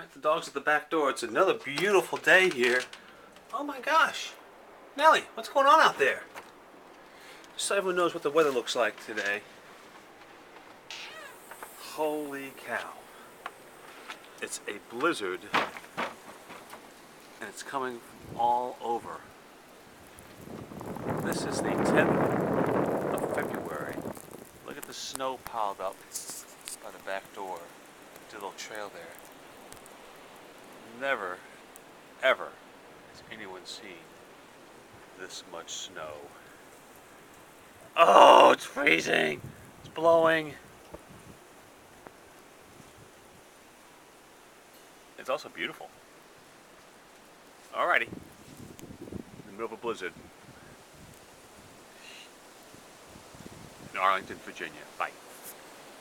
Alright, the dog's at the back door. It's another beautiful day here. Oh my gosh. Nellie, what's going on out there? Just so everyone knows what the weather looks like today. Holy cow. It's a blizzard and it's coming from all over. This is the 10th of February. Look at the snow piled up by the back door. Do a little trail there. Never, ever has anyone seen this much snow. Oh, it's freezing. It's blowing. It's also beautiful. Alrighty. In the middle of a blizzard. In Arlington, Virginia. Bye.